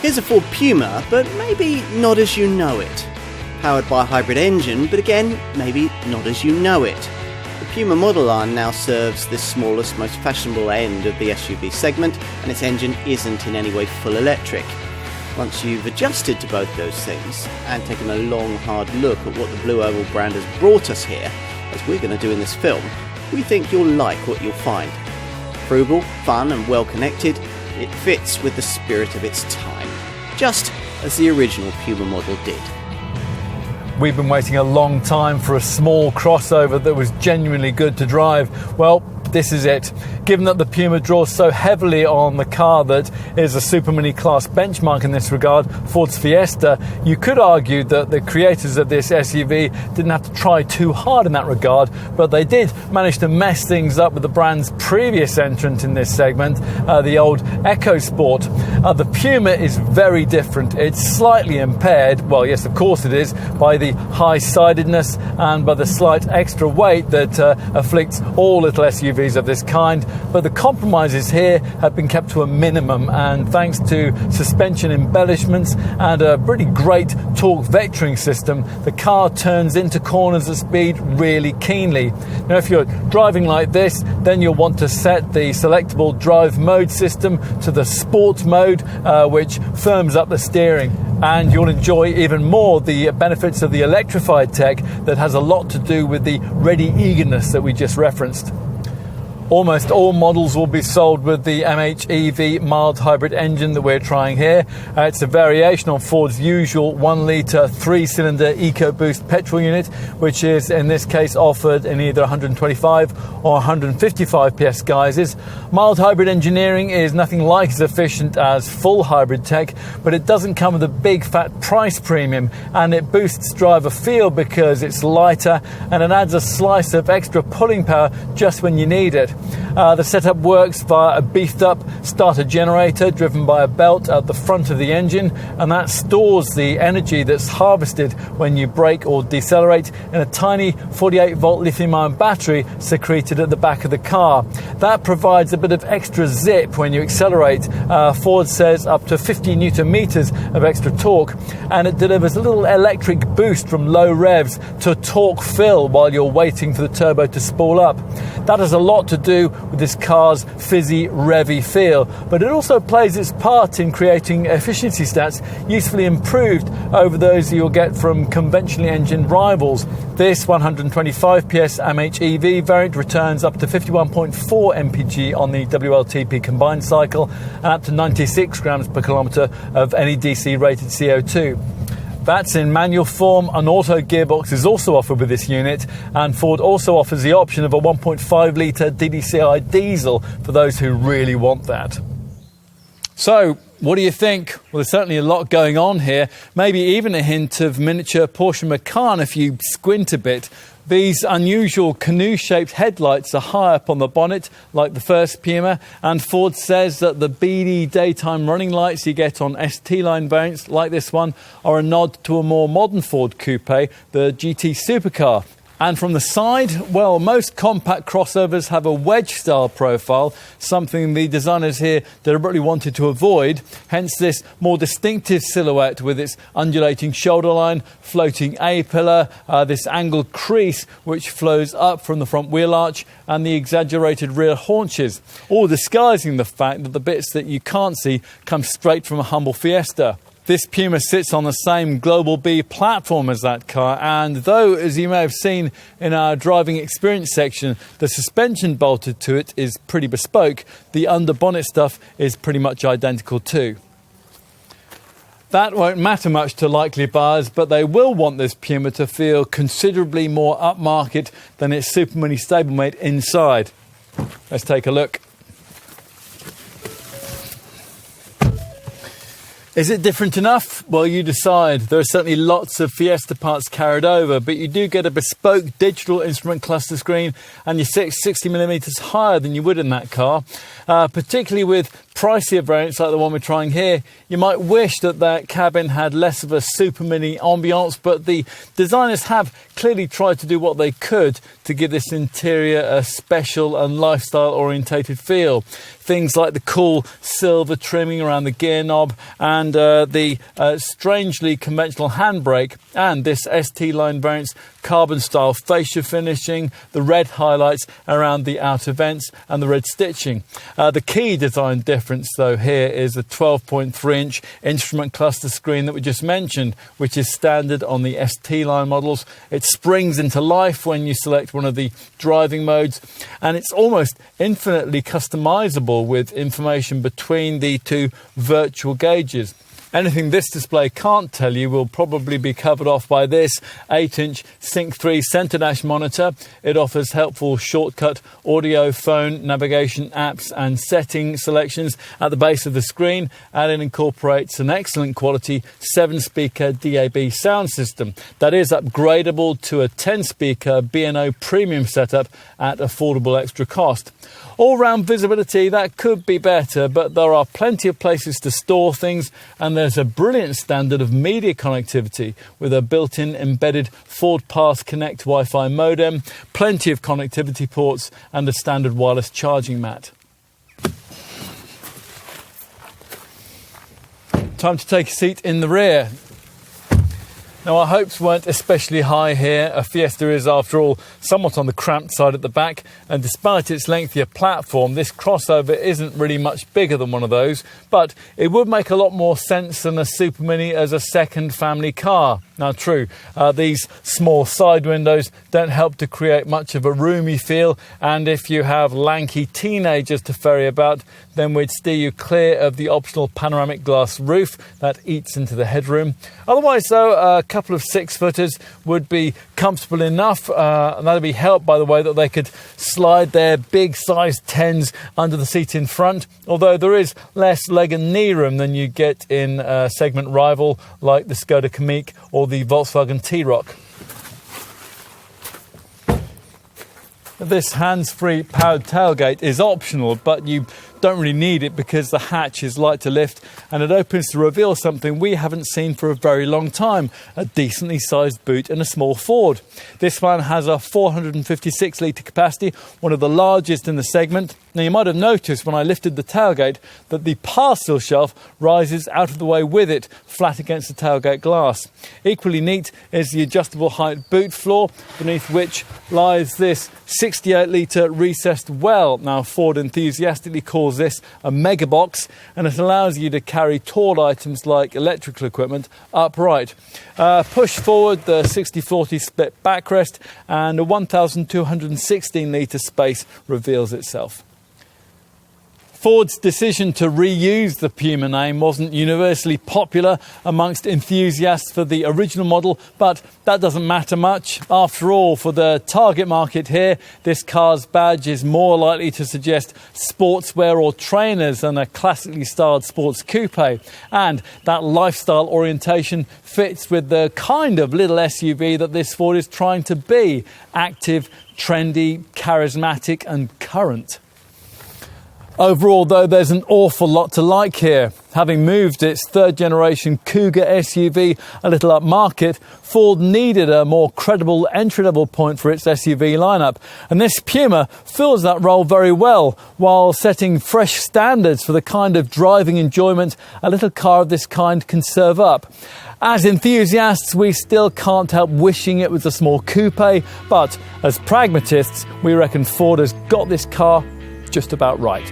Here's a Ford Puma, but maybe not as you know it. Powered by a hybrid engine, but again, maybe not as you know it. The Puma model line now serves the smallest, most fashionable end of the SUV segment, and its engine isn't in any way full electric. Once you've adjusted to both those things, and taken a long, hard look at what the Blue Oval brand has brought us here, as we're going to do in this film, we think you'll like what you'll find. Frugal, fun and well connected, it fits with the spirit of its time, just as the original Puma model did. We've been waiting a long time for a small crossover that was genuinely good to drive. Well, this is it. Given that the Puma draws so heavily on the car that is a Super Mini class benchmark in this regard, Ford's Fiesta, you could argue that the creators of this SUV didn't have to try too hard in that regard, but they did manage to mess things up with the brand's previous entrant in this segment, the old EcoSport. The Puma is very different. It's slightly impaired, well yes of course it is, by the high-sidedness and by the slight extra weight that afflicts all little SUVs of this kind, but the compromises here have been kept to a minimum, and thanks to suspension embellishments and a pretty great torque vectoring system, the car turns into corners at speed really keenly. Now if you're driving like this, then you'll want to set the selectable drive mode system to the sport mode, which firms up the steering, and you'll enjoy even more the benefits of the electrified tech that has a lot to do with the ready eagerness that we just referenced. Almost all models will be sold with the MHEV mild hybrid engine that we're trying here. It's a variation on Ford's usual 1 litre 3-cylinder EcoBoost petrol unit, which is in this case offered in either 125 or 155 PS guises. Mild hybrid engineering is nothing like as efficient as full hybrid tech, but it doesn't come with a big fat price premium, and it boosts driver feel because it's lighter and it adds a slice of extra pulling power just when you need it. The setup works via a beefed up starter generator driven by a belt at the front of the engine, and that stores the energy that's harvested when you brake or decelerate in a tiny 48 volt lithium ion battery secreted at the back of the car. That provides a bit of extra zip when you accelerate. Ford says up to 50 newton meters of extra torque, and it delivers a little electric boost from low revs to torque fill while you're waiting for the turbo to spool up. That has a lot to do with this car's fizzy, revvy feel, but it also plays its part in creating efficiency stats usefully improved over those you'll get from conventionally engined rivals. This 125 PS MHEV variant returns up to 51.4 mpg on the WLTP combined cycle and up to 96 grams per kilometre of NEDC rated CO2. That's in manual form. An auto gearbox is also offered with this unit, and Ford also offers the option of a 1.5 litre DDCI diesel for those who really want that. So, what do you think? Well, there's certainly a lot going on here, maybe even a hint of miniature Porsche Macan if you squint a bit. These unusual canoe-shaped headlights are high up on the bonnet, like the first Puma, and Ford says that the beady daytime running lights you get on ST-line variants, like this one, are a nod to a more modern Ford coupe, the GT supercar. And from the side, well, most compact crossovers have a wedge-style profile, something the designers here deliberately wanted to avoid, hence this more distinctive silhouette with its undulating shoulder line, floating A-pillar, this angled crease which flows up from the front wheel arch, and the exaggerated rear haunches, all disguising the fact that the bits that you can't see come straight from a humble Fiesta. This Puma sits on the same Global B platform as that car, and though, as you may have seen in our driving experience section, the suspension bolted to it is pretty bespoke, the under-bonnet stuff is pretty much identical too. That won't matter much to likely buyers, but they will want this Puma to feel considerably more upmarket than its Super Mini stablemate inside. Let's take a look. Is it different enough? Well, you decide. There are certainly lots of Fiesta parts carried over, but you do get a bespoke digital instrument cluster screen, and you sit 60mm higher than you would in that car, particularly with pricier variants like the one we're trying here, you might wish that that cabin had less of a super mini ambiance, but the designers have clearly tried to do what they could to give this interior a special and lifestyle orientated feel. Things like the cool silver trimming around the gear knob and the strangely conventional handbrake, and this ST line variant's carbon style fascia finishing, the red highlights around the outer vents and the red stitching. The key design difference though here is the 12.3-inch instrument cluster screen that we just mentioned, which is standard on the ST line models. It springs into life when you select one of the driving modes, and it's almost infinitely customizable with information between the two virtual gauges. Anything this display can't tell you will probably be covered off by this 8-inch Sync 3 centre dash monitor. It offers helpful shortcut audio, phone, navigation, apps and setting selections at the base of the screen, and it incorporates an excellent quality 7-speaker DAB sound system that is upgradable to a 10-speaker B&O premium setup at affordable extra cost. All-round visibility, that could be better, but there are plenty of places to store things, and there's a brilliant standard of media connectivity with a built-in embedded Ford Pass Connect Wi-Fi modem, plenty of connectivity ports and a standard wireless charging mat. Time to take a seat in the rear. Now, our hopes weren't especially high here. A Fiesta is, after all, somewhat on the cramped side at the back, and despite its lengthier platform, this crossover isn't really much bigger than one of those, but it would make a lot more sense than a Super Mini as a second family car. Now, true, these small side windows don't help to create much of a roomy feel, and if you have lanky teenagers to ferry about, then we'd steer you clear of the optional panoramic glass roof that eats into the headroom. Otherwise, though, a couple of 6-footers would be comfortable enough, and that'd be helped by the way that they could slide their big size 10s under the seat in front, although there is less leg and knee room than you get in a segment rival like the Skoda Kamiq or the Volkswagen T-Roc. This hands-free powered tailgate is optional, but you don't really need it because the hatch is light to lift and it opens to reveal something we haven't seen for a very long time: a decently sized boot in a small Ford. This one has a 456 litre capacity, one of the largest in the segment. Now, you might have noticed when I lifted the tailgate that the parcel shelf rises out of the way with it, flat against the tailgate glass. Equally neat is the adjustable height boot floor, beneath which lies this 68 litre recessed well. Now, Ford enthusiastically calls this a mega box, and it allows you to carry tall items like electrical equipment upright. Push forward the 60/40 split backrest, and a 1,216 litre space reveals itself. Ford's decision to reuse the Puma name wasn't universally popular amongst enthusiasts for the original model, but that doesn't matter much. After all, for the target market here, this car's badge is more likely to suggest sportswear or trainers than a classically styled sports coupe, and that lifestyle orientation fits with the kind of little SUV that this Ford is trying to be: active, trendy, charismatic and current. Overall, though, there's an awful lot to like here. Having moved its third-generation Cougar SUV a little upmarket, Ford needed a more credible entry-level point for its SUV lineup, and this Puma fills that role very well, while setting fresh standards for the kind of driving enjoyment a little car of this kind can serve up. As enthusiasts, we still can't help wishing it was a small coupe, but as pragmatists, we reckon Ford has got this car just about right.